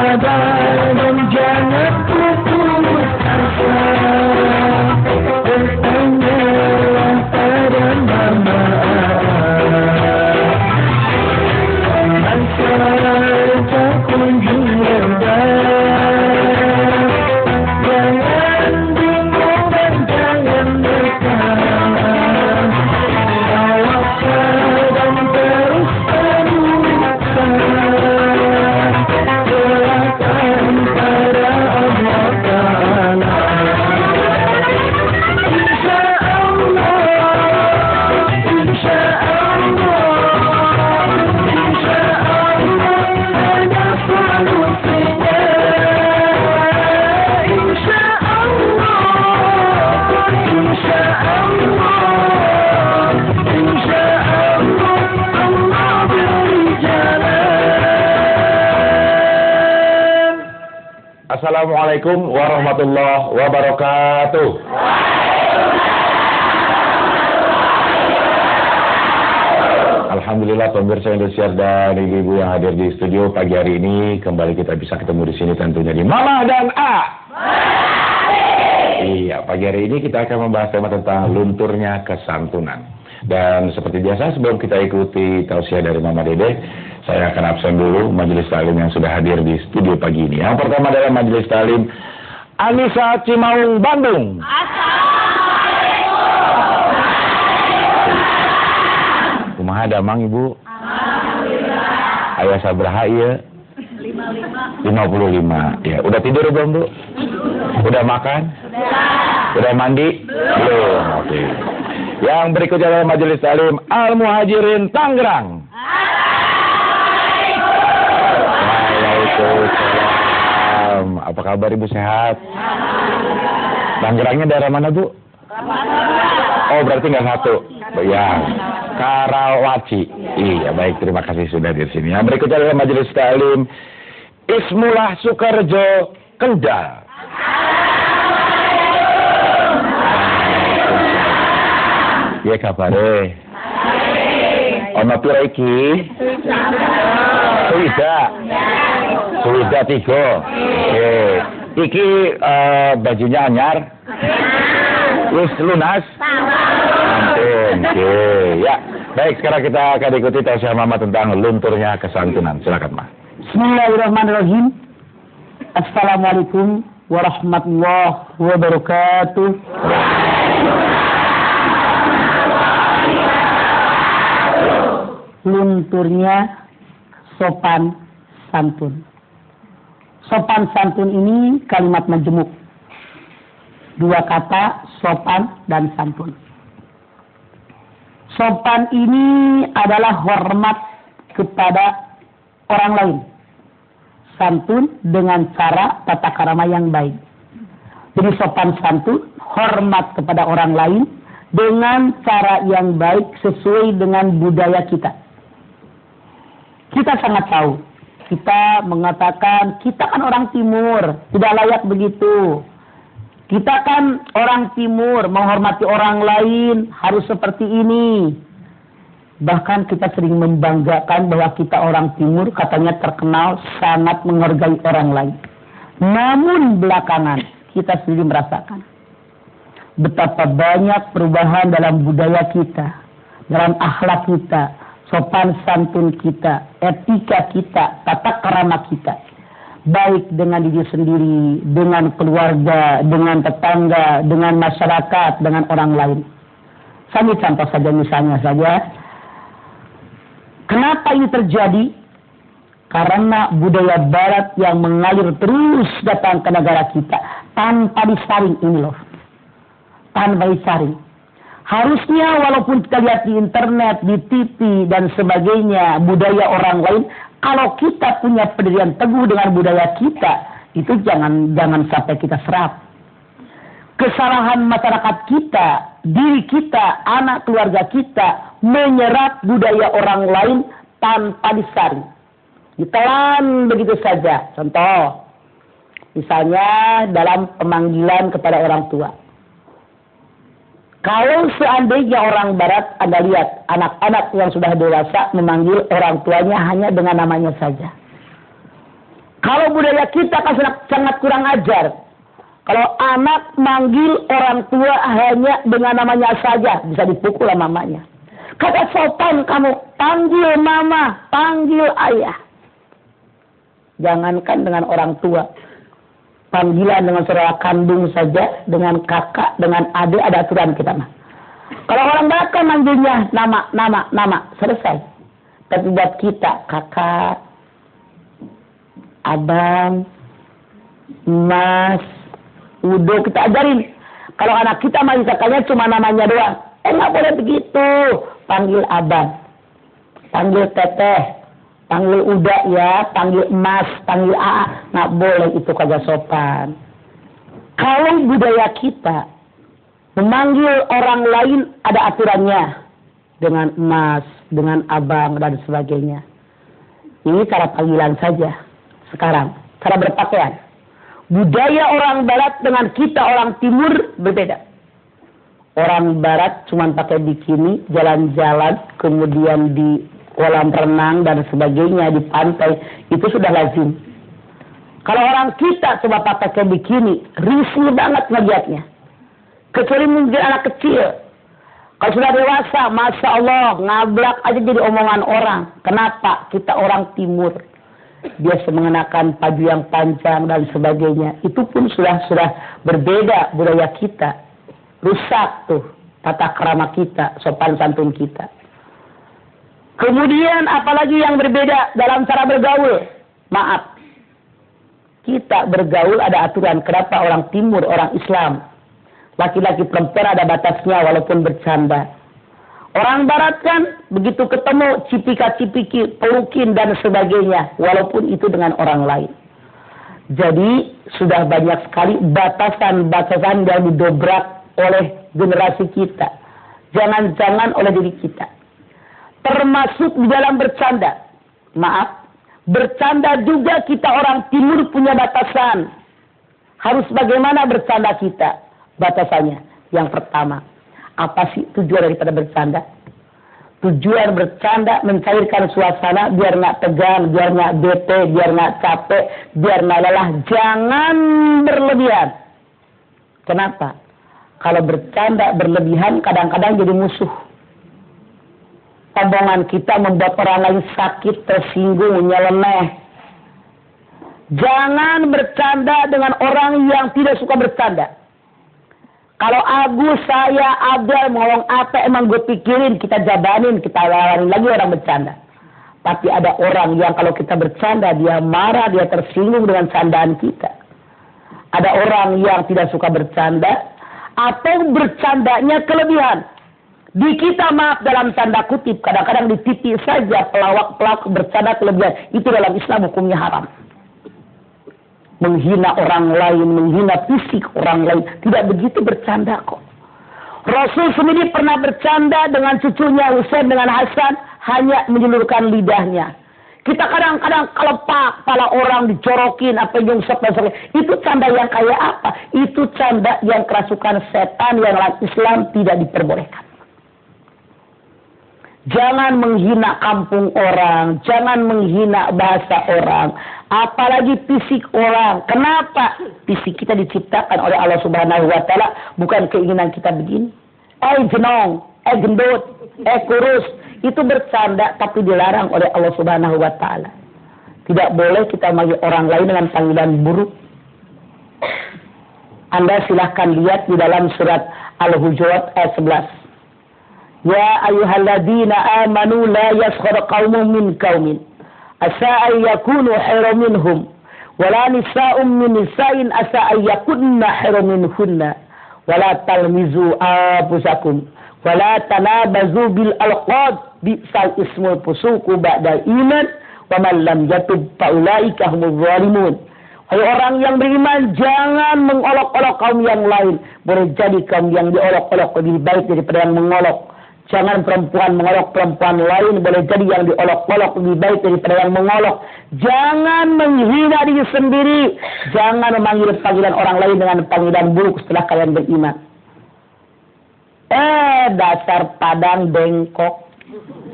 sabar dan jangan putus asa. Bertanyalah pada mama. Masalah tak kunjung reda. Jangan bingung dan jangan dekat. Tawakal dan terus berusaha. Serahkan pada Allah Ta'ala. Insya Allah, insya Allah, insya Allah ada solusinya. Insya Allah, insya Allah, insya Allah Allah beri jalan. Assalamualaikum warahmatullahi wabarakatuh. Alhamdulillah pemirsa Indosiar dan ibu-ibu yang hadir di studio pagi hari ini, kembali kita bisa ketemu di sini tentunya di Mama dan A. Iya, pagi hari ini kita akan membahas tema tentang lunturnya kesantunan. Dan seperti biasa sebelum kita ikuti tausiah dari Mama Dede, saya akan absen dulu majelis taklim yang sudah hadir di studio pagi ini. Yang pertama adalah majelis taklim Anissa Cimaung Bandung. Kumaha damang Ibu? Alhamdulillah. Ayah sabraha ieu? 55. Ya, udah tidur belum, Bu? Udah makan? Udah mandi? Belum. Oke. Yang berikutnya adalah majelis taklim Al Muhajirin Tangerang. Waalaikumsalam. Apa kabar Ibu, sehat? Tangerangnya daerah mana, Bu? Oh, berarti nggak satu. Ya, Karawaci. Iya, baik, terima kasih sudah di sini. Yang berikutnya adalah majelis taklim Ismullah Sukarjo Kendal. Ya kabare. Ono pira iki? Suwida 3. Oke. Iki bajunya anyar. Wis lunas. Ampun. Oke. Ya. Baik, sekarang kita akan ikuti tausiah Mama tentang lunturnya kesantunan. Silakan, Ma. Bismillahirrahmanirrahim. Assalamualaikum warahmatullahi wabarakatuh. Lunturnya sopan santun. Sopan santun ini kalimat majemuk. 2 kata, sopan dan santun. Sopan ini adalah hormat kepada orang lain. Santun dengan cara tata krama yang baik. Jadi sopan santun, hormat kepada orang lain dengan cara yang baik sesuai dengan budaya kita. Kita sangat tahu, kita mengatakan kita kan orang timur, tidak layak begitu. Kita kan orang timur, menghormati orang lain harus seperti ini. Bahkan kita sering membanggakan bahwa kita orang timur katanya terkenal sangat menghargai orang lain. Namun belakangan kita sendiri merasakan betapa banyak perubahan dalam budaya kita, dalam akhlak kita, sopan santun kita, etika kita, tata krama kita. Baik dengan diri sendiri, dengan keluarga, dengan tetangga, dengan masyarakat, dengan orang lain. Saya contoh saja misalnya saja. Kenapa ini terjadi? Karena budaya barat yang mengalir terus datang ke negara kita tanpa disaring ini loh. Tanpa disaring. Harusnya walaupun kita lihat di internet, di TV dan sebagainya, budaya orang lain, kalau kita punya pendirian teguh dengan budaya kita, itu jangan sampai kita serap. Kesalahan masyarakat kita, diri kita, anak keluarga kita, menyerap budaya orang lain tanpa disaring. Ditelan begitu saja. Contoh, misalnya dalam pemanggilan kepada orang tua. Kalau seandainya orang barat, Anda lihat anak-anak yang sudah dewasa memanggil orang tuanya hanya dengan namanya saja. Kalau budaya kita kan sangat kurang ajar. Kalau anak manggil orang tua hanya dengan namanya saja, bisa dipukul sama mamanya. Kata sopan kamu, panggil mama, panggil ayah. Jangankan dengan orang tua. Panggilan dengan saudara kandung saja, dengan kakak, dengan adik, ada aturan kita mah. Kalau orang Barat kan manggilnya nama, selesai. Tapi buat kita, kakak, abang, mas, udah kita ajarin. Kalau anak kita masih kakaknya cuma namanya doang. Nggak boleh begitu. Panggil abang, panggil teteh, panggil uda ya, panggil emas, panggil aa. Nggak boleh, itu kagak sopan. Kalau budaya kita memanggil orang lain ada aturannya. Dengan emas, dengan abang, dan sebagainya. Ini cara panggilan saja. Sekarang, cara berpakaian. Budaya orang Barat dengan kita orang Timur berbeda. Orang Barat cuma pakai bikini, jalan-jalan, kemudian di kolam renang dan sebagainya, di pantai, itu sudah lazim. Kalau orang kita coba pakai bikini, risih banget ngeliatnya. Kecuali mungkin anak kecil. Kalau sudah dewasa, Masya Allah, ngablak aja jadi omongan orang. Kenapa? Kita orang Timur. Biasa mengenakan baju yang panjang dan sebagainya. Itu pun sudah berbeda budaya kita. Rusak tuh tata krama kita, sopan santun kita. Kemudian apalagi yang berbeda dalam cara bergaul. Maaf, kita bergaul ada aturan. Kenapa orang Timur, orang Islam, laki-laki perempuan ada batasnya walaupun bercanda. Orang Barat kan begitu ketemu cipika-cipiki, pelukin dan sebagainya, walaupun itu dengan orang lain. Jadi sudah banyak sekali batasan-batasan yang didobrak oleh generasi kita. Jangan-jangan oleh diri kita. Termasuk di dalam bercanda. Maaf, bercanda juga kita orang Timur punya batasan. Harus bagaimana bercanda kita? Batasannya. Yang pertama, apa sih tujuan daripada bercanda? Tujuan bercanda mencairkan suasana biar nggak tegang, biar nggak bete, biar nggak capek, biar nggak lelah. Jangan berlebihan. Kenapa? Kalau bercanda berlebihan kadang-kadang jadi musuh. Omongan kita membuat orang lain sakit, tersinggung, nyeleneh. Jangan bercanda dengan orang yang tidak suka bercanda. Kalau Agus, saya, Abdel ngomong apa emang gue pikirin, kita jabanin, kita lawanin lagi orang bercanda. Tapi ada orang yang kalau kita bercanda, dia marah, dia tersinggung dengan candaan kita. Ada orang yang tidak suka bercanda, atau bercandanya kelebihan. Di kita maaf dalam tanda kutip, kadang-kadang di TV saja pelawak-pelawak bercanda kelebihan. Itu dalam Islam hukumnya haram. Menghina orang lain, menghina fisik orang lain. Tidak begitu bercanda kok. Rasul sendiri pernah bercanda dengan cucunya Husain dengan Hasan, hanya menjulurkan lidahnya. Kita kadang-kadang kalau kepala orang dijorokin, apa yang sebagainya. Itu canda yang kayak apa? Itu canda yang kerasukan setan, yang dalam Islam tidak diperbolehkan. Jangan menghina kampung orang, jangan menghina bahasa orang, apalagi fisik orang. Kenapa? Fisik kita diciptakan oleh Allah Subhanahu wa Ta'ala, bukan keinginan kita begini. Jenong, gendut, kurus. Itu bercanda tapi dilarang oleh Allah Subhanahu wa Ta'ala. Tidak boleh kita manggil orang lain dengan panggilan buruk. Anda silahkan lihat di dalam surat Al-Hujurat ayat 11. Ya ayyuhalladzina amanu la yaskhar qaumun min qaumin asa ay yakunu khairan minhum wala nisa'un min nisa'in asa ay yakunna khairan minhunna wala talmizu anfusakum wala tanabazu bil alqab bi'sal ismul fusuqu ba'da iman wa man lam yatub fa ulaika humuz zalimun. Hai orang yang beriman, jangan mengolok-olok kaum yang lain. Boleh jadi kaum yang diolok-olok lebih baik daripada yang mengolok. Jangan perempuan mengolok perempuan lain, boleh jadi yang diolok-olok lebih baik daripada yang mengolok. Jangan menghina diri sendiri. Jangan memanggil panggilan orang lain dengan panggilan buruk setelah kalian beriman. Dasar Padang bengkok,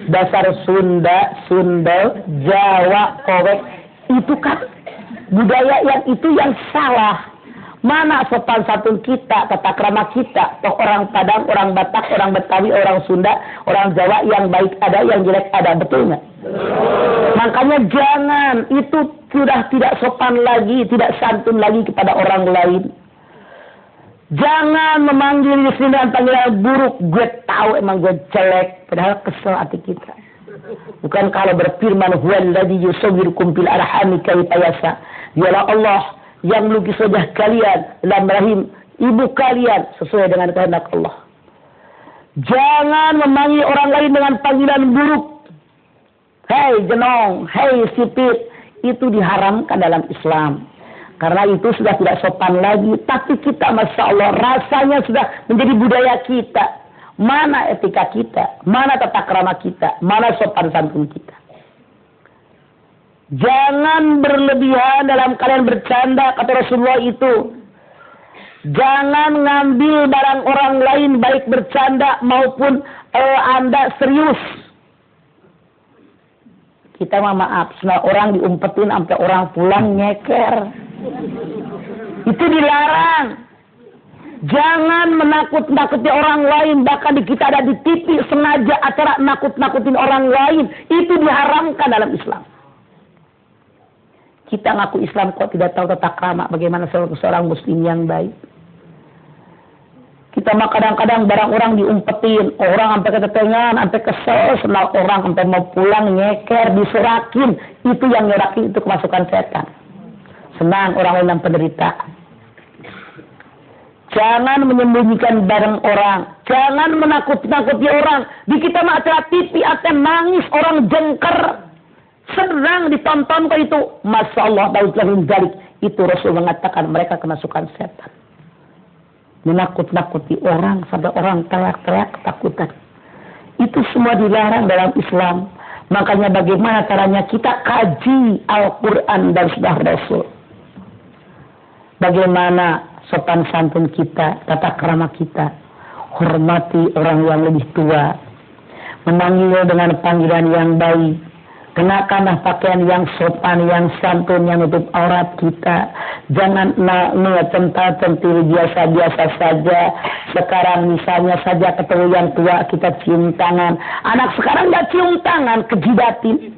dasar Sunda, Sundel, Jawa, Kowek. Itu kan budaya yang itu yang salah. Mana sopan santun kita, tata krama kita, toh orang Padang, orang Batak, orang Betawi, orang Sunda, orang Jawa yang baik ada, yang jelek ada, betul nggak? Makanya jangan, itu sudah tidak sopan lagi, tidak santun lagi kepada orang lain. Jangan memanggil istri dengan panggilan buruk, gue tahu emang gue jelek, padahal kesel hati kita. Bukan kalau berfirman, huwallazi yusawwirukum fil arhami kaifa yasha. Dialah Allah yang melukis wajah kalian dalam rahim ibu kalian sesuai dengan kehendak Allah. Jangan memanggil orang lain dengan panggilan buruk. Hei jenong, hei sipit, itu diharamkan dalam Islam. Karena itu sudah tidak sopan lagi. Tapi kita, Masya Allah, rasanya sudah menjadi budaya kita. Mana etika kita, mana tata krama kita, mana sopan santun kita. Jangan berlebihan dalam kalian bercanda, kata Rasulullah itu. Jangan ngambil barang orang lain, baik bercanda maupun Anda serius. Kita mah maaf, setelah orang diumpetin sampai orang pulang nyeker. Itu dilarang. Jangan menakut-nakuti orang lain, bahkan kita ada di TV sengaja acara nakut-nakutin orang lain. Itu diharamkan dalam Islam. Kita ngaku Islam kok tidak tahu tata krama bagaimana seorang muslim yang baik. Kita mah kadang-kadang barang orang diumpetin, orang sampai ketetengan, sampai kesel, senang orang sampai mau pulang nyeker, diserakin. Itu yang nyerakin, itu kemasukan setan. Senang orang lain yang penderitaan. Jangan menyembunyikan barang orang, jangan menakut-nakuti orang. Di kita mah acara TV akan nangis, orang jengker. Sedang ditonton kok itu. Masya Allah, ba'udzullahi dzalik. Itu Rasul mengatakan mereka kemasukan setan. Menakut-nakuti orang sampai orang teriak-teriak ketakutan. Itu semua dilarang dalam Islam. Makanya bagaimana caranya kita kaji Al-Quran dan Sunnah Rasul. Bagaimana sopan santun kita, tata krama kita. Hormati orang yang lebih tua. Memanggil dengan panggilan yang baik. Kenakanlah pakaian yang sopan, yang santun, yang nutup aurat kita. Jangan cental-centil biasa-biasa saja. Sekarang misalnya saja ketemu yang tua, kita cium tangan. Anak sekarang nggak cium tangan, kejidatin.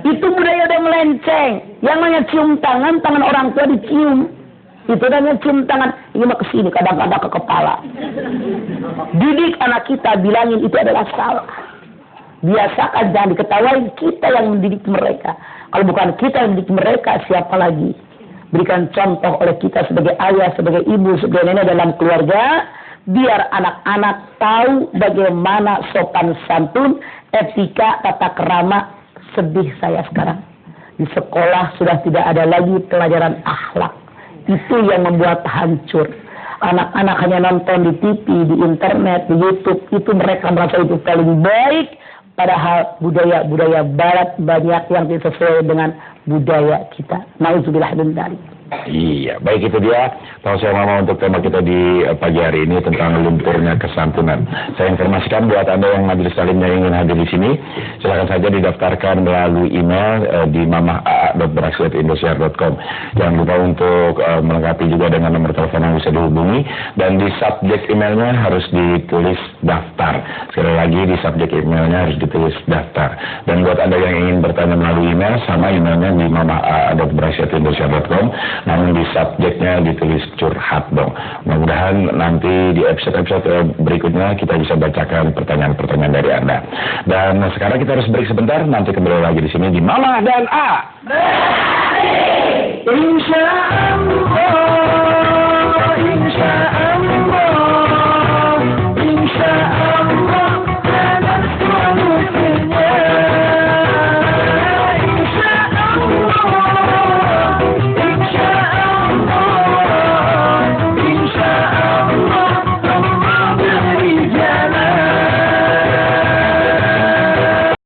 Itu budaya udah melenceng. Yang namanya cium tangan, tangan orang tua dicium. Itu namanya cium tangan. Ini mah kesini, kadang-kadang ke kepala. Didik anak kita, bilangin itu adalah salah. Biasakan, jangan diketawain, kita yang mendidik mereka. Kalau bukan kita yang mendidik mereka, siapa lagi? Berikan contoh oleh kita sebagai ayah, sebagai ibu, sebagai nenek dalam keluarga, biar anak-anak tahu bagaimana sopan santun, etika, tata krama. Sedih saya sekarang. Di sekolah sudah tidak ada lagi pelajaran akhlak. Itu yang membuat hancur. Anak-anak hanya nonton di TV, di internet, di YouTube. Itu mereka merasa itu paling baik. Padahal budaya-budaya barat banyak yang tidak sesuai dengan budaya kita. Nauzubillah min dzalik. Iya, baik itu dia tausiah mama untuk tema kita di pagi hari ini tentang lunturnya kesantunan. Saya informasikan buat Anda yang majelis taklimnya ingin hadir di sini, silakan saja didaftarkan melalui email di mamah.beraksi@indosiar.com. Jangan lupa untuk melengkapi juga dengan nomor telepon yang bisa dihubungi, dan di subjek emailnya harus ditulis daftar. Sekali lagi di subjek emailnya harus ditulis daftar. Dan buat Anda yang ingin bertanya melalui email, sama emailnya di mamah.beraksi@indosiar.com. Namun di subjeknya ditulis curhat dong. Mudah-mudahan nanti di episode-episode berikutnya kita bisa bacakan pertanyaan-pertanyaan dari Anda. Dan sekarang kita harus break sebentar. Nanti kembali lagi di sini di Mama dan A. Insya Allah.